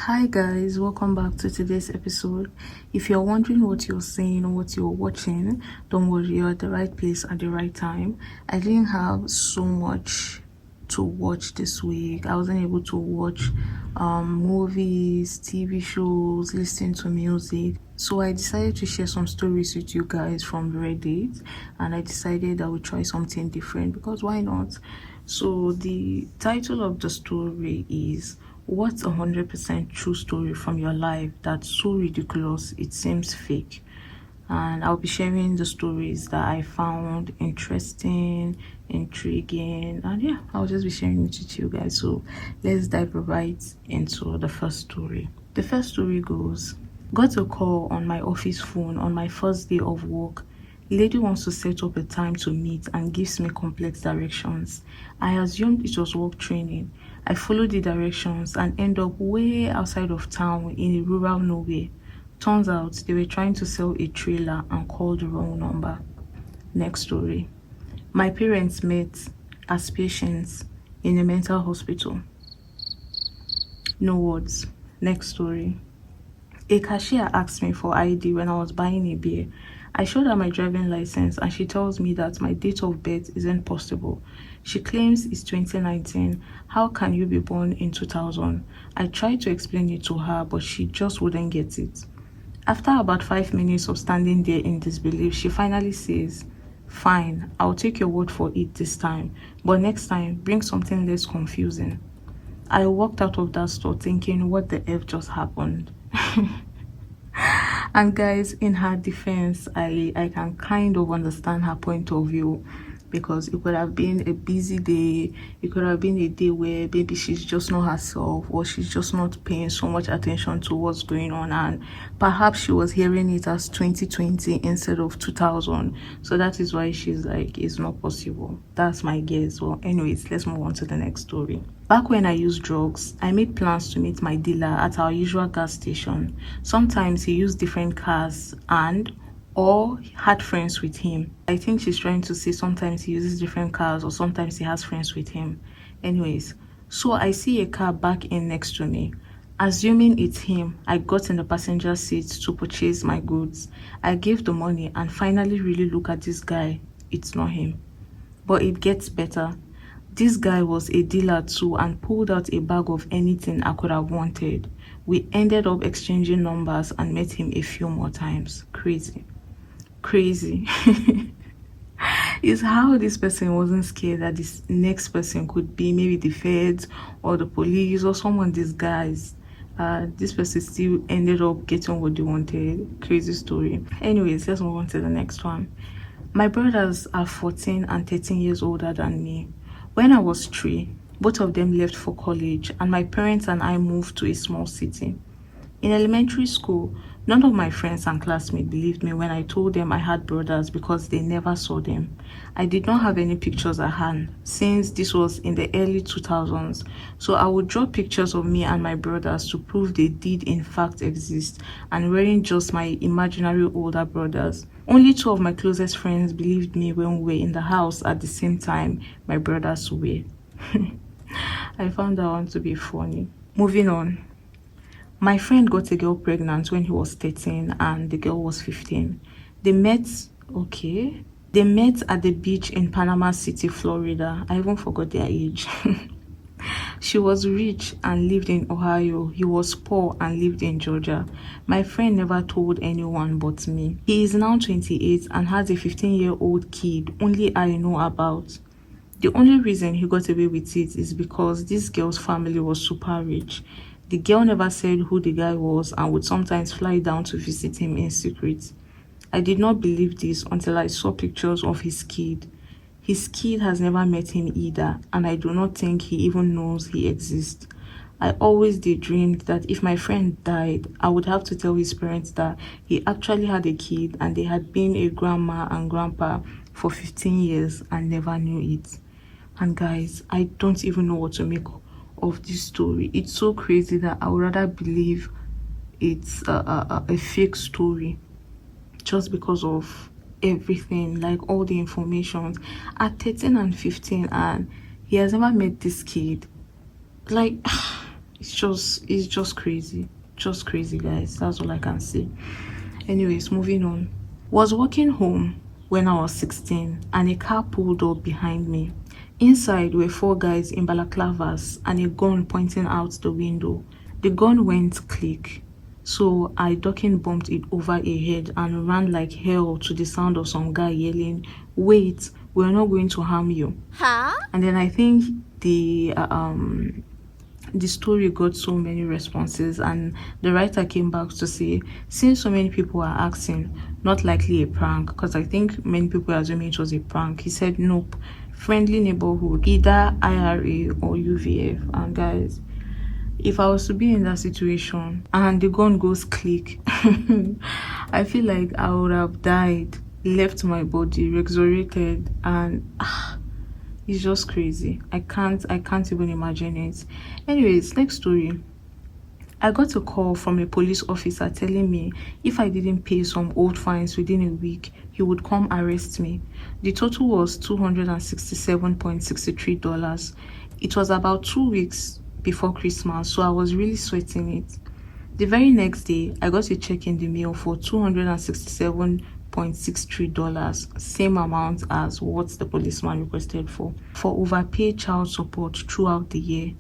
Hi guys, welcome back to today's episode. If you're wondering what you're seeing or what you're watching, don't worry, you're at the right place at the right time. I didn't have so much to watch this week. I wasn't able to watch movies, TV shows, listen to music. So I decided to share some stories with you guys from Reddit, and I decided I would try something different because why not? So the title of the story is what's 100% true story from your life that's so ridiculous it seems fake? And I'll be sharing the stories that I found interesting, intriguing, and yeah, I'll just be sharing it with you guys. So let's dive right into the first story. The first story goes, got a call on my office phone on my first day of work. Lady wants to set up a time to meet and gives me complex directions. I assumed it was work training. I followed the directions and end up way outside of town in a rural nowhere. Turns out they were trying to sell a trailer and called the wrong number. Next story. My parents met as patients in a mental hospital. No words. Next story. A cashier asked me for ID when I was buying a beer. I showed her my driving license and she tells me that my date of birth isn't possible. She claims it's 2019. How can you be born in 2000? I tried to explain it to her, but she just wouldn't get it. After about 5 minutes of standing there in disbelief, she finally says, fine, I'll take your word for it this time, but next time, bring something less confusing. I walked out of that store thinking, what the F just happened? And guys, in her defense, I can kind of understand her point of view, because it could have been a busy day. It could have been a day where maybe she's just not herself, or she's just not paying so much attention to what's going on, and perhaps she was hearing it as 2020 instead of 2000. So that is why she's like, it's not possible. That's my guess. Well, anyways, let's move on to the next story. Back when I used drugs, I made plans to meet my dealer at our usual gas station. Sometimes he used different cars and or had friends with him. I think she's trying to say sometimes he uses different cars or sometimes he has friends with him. Anyways, so I see a car back in next to me. Assuming it's him, I got in the passenger seat to purchase my goods. I gave the money and finally really look at this guy. It's not him. But it gets better. This guy was a dealer too and pulled out a bag of anything I could have wanted. We ended up exchanging numbers and met him a few more times. Crazy. Crazy. Is how this person wasn't scared that this next person could be maybe the feds or the police or someone disguised. This person still ended up getting what they wanted. Crazy story. Anyways, let's move on to the next one. My brothers are 14 and 13 years older than me. When I was 3, both of them left for college and my parents and I moved to a small city. In elementary school, none of my friends and classmates believed me when I told them I had brothers because they never saw them. I did not have any pictures at hand since this was in the early 2000s, so I would draw pictures of me and my brothers to prove they did in fact exist and weren't just my imaginary older brothers. Only 2 of my closest friends believed me when we were in the house at the same time my brothers were. I found that one to be funny. Moving on. My friend got a girl pregnant when he was 13 and the girl was 15. They met at the beach in Panama City, Florida. I even forgot their age. She was rich and lived in Ohio. He was poor and lived in Georgia. My friend never told anyone but me. He is now 28 and has a 15-year-old kid only I know about. The only reason he got away with it is because this girl's family was super rich. The girl never said who the guy was and would sometimes fly down to visit him in secret. I did not believe this until I saw pictures of his kid. His kid has never met him either, and I do not think he even knows he exists. I always daydreamed that if my friend died, I would have to tell his parents that he actually had a kid and they had been a grandma and grandpa for 15 years and never knew it. And guys, I don't even know what to make of this story. It's so crazy that I would rather believe it's a fake story just because of everything, like all the information at 13 and 15, and he has never met this kid. Like, it's just crazy. Just crazy, guys. That's all I can say. Anyways, moving on. Was walking home when I was 16 and a car pulled up behind me. Inside were four guys in balaclavas and a gun pointing out the window. The gun went click. So I ducking bumped it over a head and ran like hell to the sound of some guy yelling, "Wait, we're not going to harm you." Huh? And then I think the story got so many responses, and the writer came back to say, since so many people are asking, not likely a prank, because I think many people are assuming it was a prank. He said nope, friendly neighborhood, either IRA or UVF. And guys, if I was to be in that situation and the gun goes click, I feel like I would have died, left my body resurrected, and it's just crazy. I can't even imagine it. Anyways, next story. I got a call from a police officer telling me if I didn't pay some old fines within a week, he would come arrest me. The total was $267.63. It was about 2 weeks before Christmas, so I was really sweating it. The very next day, I got a check in the mail for $267.63, same amount as what the policeman requested for overpaid child support throughout the year.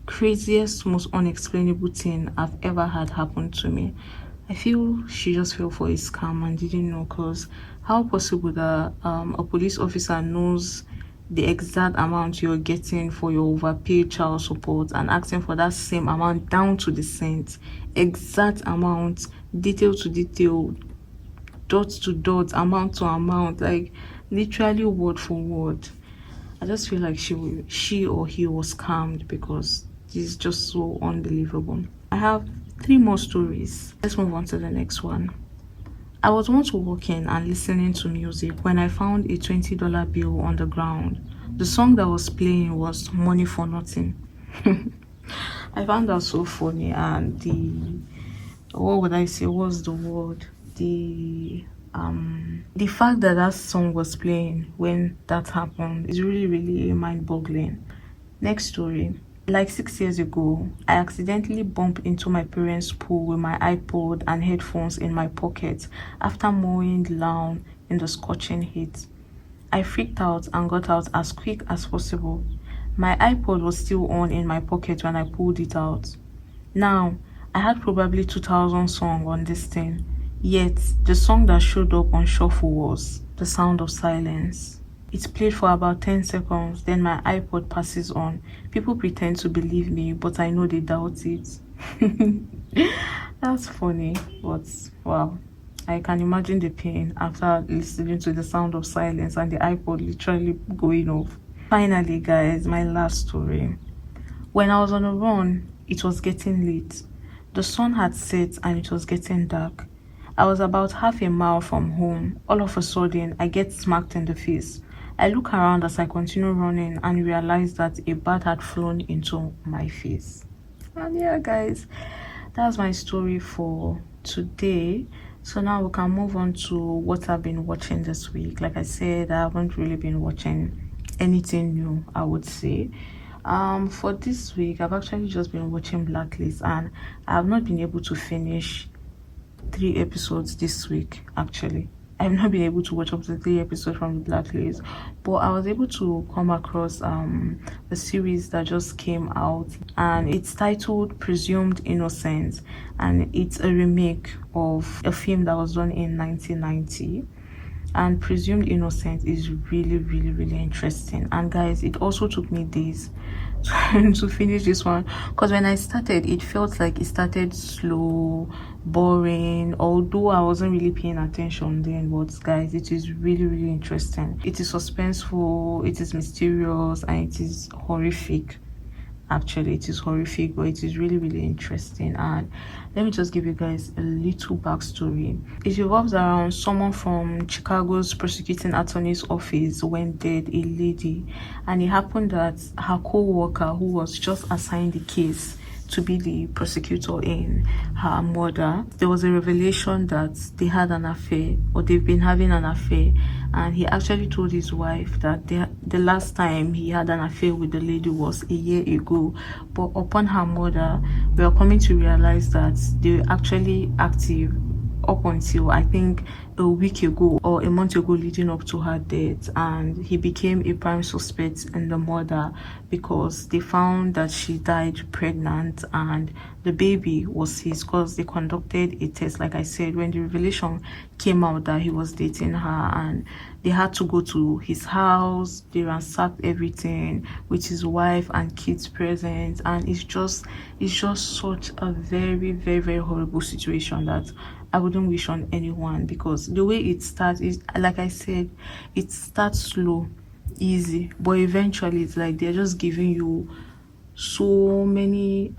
Craziest, most unexplainable thing I've ever had happen to me. I feel she just fell for a scam and didn't know, because how possible that a police officer knows the exact amount you're getting for your overpaid child support and asking for that same amount down to the cent, exact amount, detail to detail, dot to dot, amount to amount, like literally word for word. I just feel like she or he was scammed, because this is just so unbelievable. I have 3 more stories. Let's move on to the next one. I was once walking and listening to music when I found a $20 bill on the ground. The song that was playing was Money for Nothing. I found that so funny, and what would I say was the word? The fact that that song was playing when that happened is really, really mind-boggling. Next story. Like 6 years ago, I accidentally bumped into my parents' pool with my iPod and headphones in my pocket after mowing the lawn in the scorching heat. I freaked out and got out as quick as possible. My iPod was still on in my pocket when I pulled it out. Now, I had probably 2,000 songs on this thing, yet the song that showed up on shuffle was The Sound of Silence. It played for about 10 seconds, then my iPod passes on. People pretend to believe me, but I know they doubt it. That's funny, but wow. I can imagine the pain after listening to The Sound of Silence and the iPod literally going off. Finally, guys, my last story. When I was on a run, it was getting late. The sun had set and it was getting dark. I was about half a mile from home. All of a sudden, I get smacked in the face. I look around as I continue running and realize that a bat had flown into my face. And yeah, guys, that's my story for today. So now we can move on to what I've been watching this week. Like I said, I haven't really been watching anything new, I would say. For this week, I've actually just been watching Blacklist, and I have not been able to finish 3 episodes this week. Actually, I've not been able to watch up to 3 episodes from the Blacklist, but I was able to come across a series that just came out, and it's titled Presumed Innocence, and it's a remake of a film that was done in 1990. And Presumed Innocent is really, really, really interesting. And guys, it also took me days to finish this one, because when I started, it felt like it started slow, boring, although I wasn't really paying attention then. But guys, it is really, really interesting. It is suspenseful, it is mysterious, and it is horrific. Actually, it is horrific, but it is really, really interesting. And let me just give you guys a little backstory. It revolves around someone from Chicago's prosecuting attorney's office went dead, a lady, and it happened that her co-worker, who was just assigned the case, to be the prosecutor in her murder. There was a revelation that they had an affair, or they've been having an affair, and he actually told his wife that the last time he had an affair with the lady was a year ago. But upon her murder, we are coming to realize that they were actually active up until I think a week ago or a month ago, leading up to her death. And he became a prime suspect in the murder because they found that she died pregnant and the baby was his, because they conducted a test, like I said, when the revelation came out that he was dating her. And they had to go to his house, they ransacked everything with his wife and kids present. And it's just such a very, very, very horrible situation that I wouldn't wish on anyone, because the way it starts is, like I said, it starts slow, easy, but eventually it's like they're just giving you so many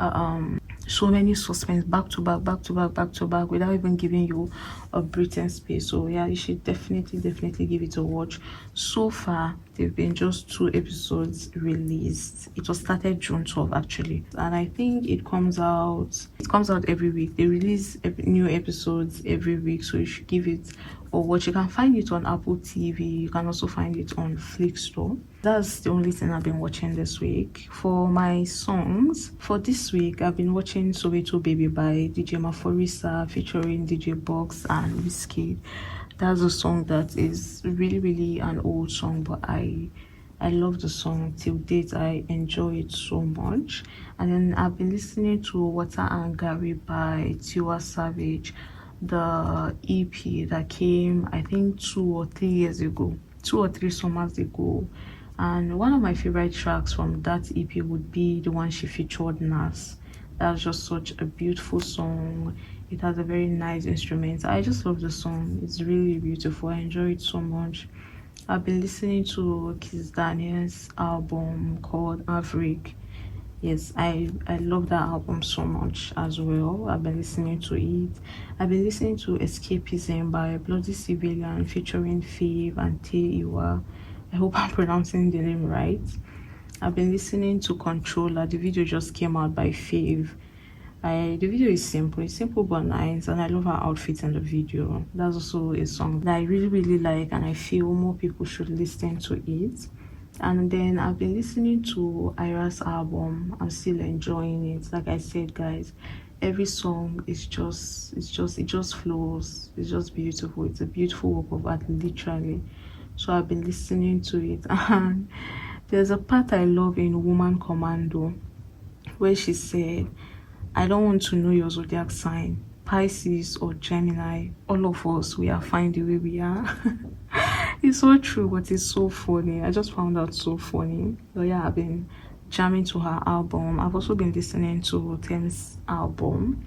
suspense, back to back, back to back, back to back, without even giving you a breathing space. So yeah, you should definitely give it a watch. So far there've been just 2 episodes released. It was started June 12 actually, and I think it comes out every week. They release new episodes every week, so you should give it a watch. You can find it on Apple TV, you can also find it on Flickstore. That's the only thing I've been watching this week. For my songs for this week, I've been watching Soweto Baby by DJ Maforisa featuring DJ Box and Wizkid. That's a song that is really an old song, but I love the song till date. I enjoy it so much. And then I've been listening to Water and Gary by Tiwa Savage, the EP that came I think 2 or 3 years ago, 2 or 3 summers ago. And one of my favorite tracks from that EP would be the one she featured Nas. That's just such a beautiful song. It has a very nice instrument. I just love the song. It's really beautiful. I enjoy it so much. I've been listening to Kiss Daniel's album called Maverick. Yes, I love that album so much as well. I've been listening to it. I've been listening to Escapism by Bloody Civilian featuring Fave and Teiwa. I hope I'm pronouncing the name right. I've been listening to Controller. The video just came out by Fave. The video is simple. It's simple but nice, and I love her outfit in the video. That's also a song that I really like, and I feel more people should listen to it. And then I've been listening to Ira's album. I'm still enjoying it. Like I said, guys, every song is it just flows. It's just beautiful. It's a beautiful work of art, literally. So I've been listening to it. And there's a part I love in Woman Commando where she said, I don't want to know your zodiac sign, Pisces or Gemini. All of us, we are fine the way we are. It's so true, but it's so funny. I just found out so funny. So yeah, I've been jamming to her album. I've also been listening to Thames' album,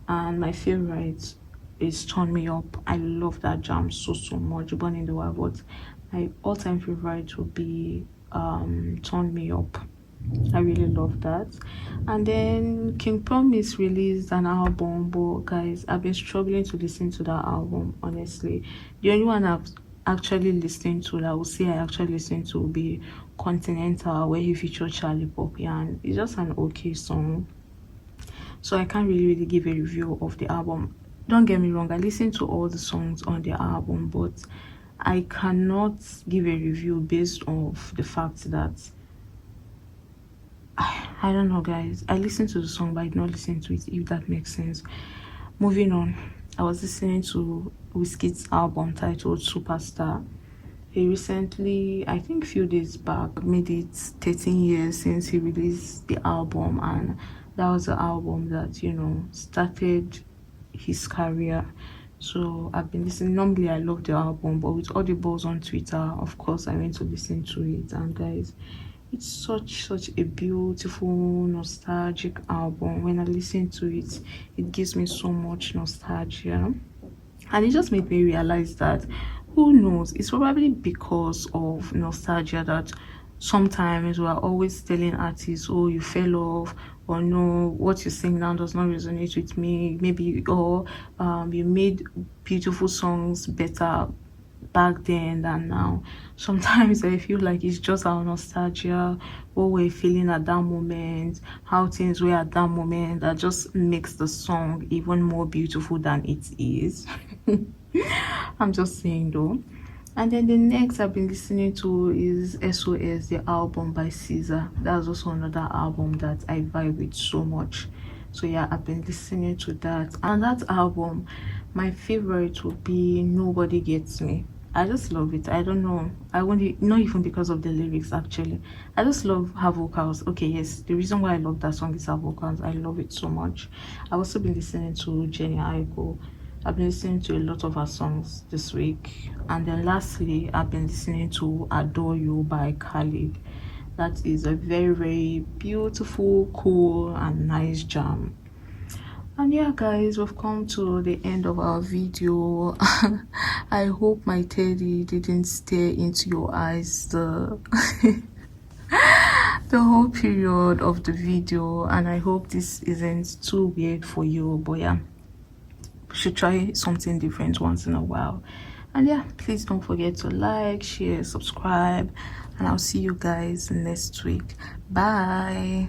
and my favorite is Turn Me Up. I love that jam so much. Born in the Wild, but my all-time favorite would be Turn Me Up. I really love that. And then King Promise released an album, but guys, I've been struggling to listen to that album, honestly. The only one I've actually listened to, that I would say I actually listened to, would be Continental, where he featured Charlie Poppy, and it's just an okay song. So I can't really give a review of the album. Don't get me wrong, I listened to all the songs on the album, but I cannot give a review based off the fact that I don't know, guys. I listened to the song, but I did not listen to it, if that makes sense. Moving on, I was listening to Wizkid's album titled Superstar. He recently, I think a few days back, made it 13 years since he released the album, and that was the album that, you know, started his career. So I've been listening. Normally I love the album, but with all the buzz on Twitter, of course I went to listen to it. And guys, it's such a beautiful nostalgic album. When I listen to it, it gives me so much nostalgia, and it just made me realize that, who knows, it's probably because of nostalgia that sometimes we are always telling artists, oh, you fell off, or no, what you sing now does not resonate with me, maybe, or you made beautiful songs better back then than now. Sometimes I feel like it's just our nostalgia, what we're feeling at that moment, how things were at that moment, that just makes the song even more beautiful than it is. I'm just saying though. And then the next I've been listening to is SOS, the album by Caesar. That's also another album that I vibe with so much. So yeah, I've been listening to that. And that album, my favorite would be Nobody Gets Me. I just love it. I don't know. I won't not even because of the lyrics actually. I just love her vocals. Okay, yes, the reason why I love that song is her vocals. I love it so much. I've also been listening to Jenny Aiko. I've been listening to a lot of her songs this week. And then lastly, I've been listening to Adore You by Khalid. That is a very, very beautiful, cool, and nice jam. And yeah, guys, we've come to the end of our video. I hope my teddy didn't stare into your eyes the the whole period of the video, and I hope this isn't too weird for you. But yeah, we should try something different once in a while. And yeah, please don't forget to like, share, subscribe, and I'll see you guys next week. Bye.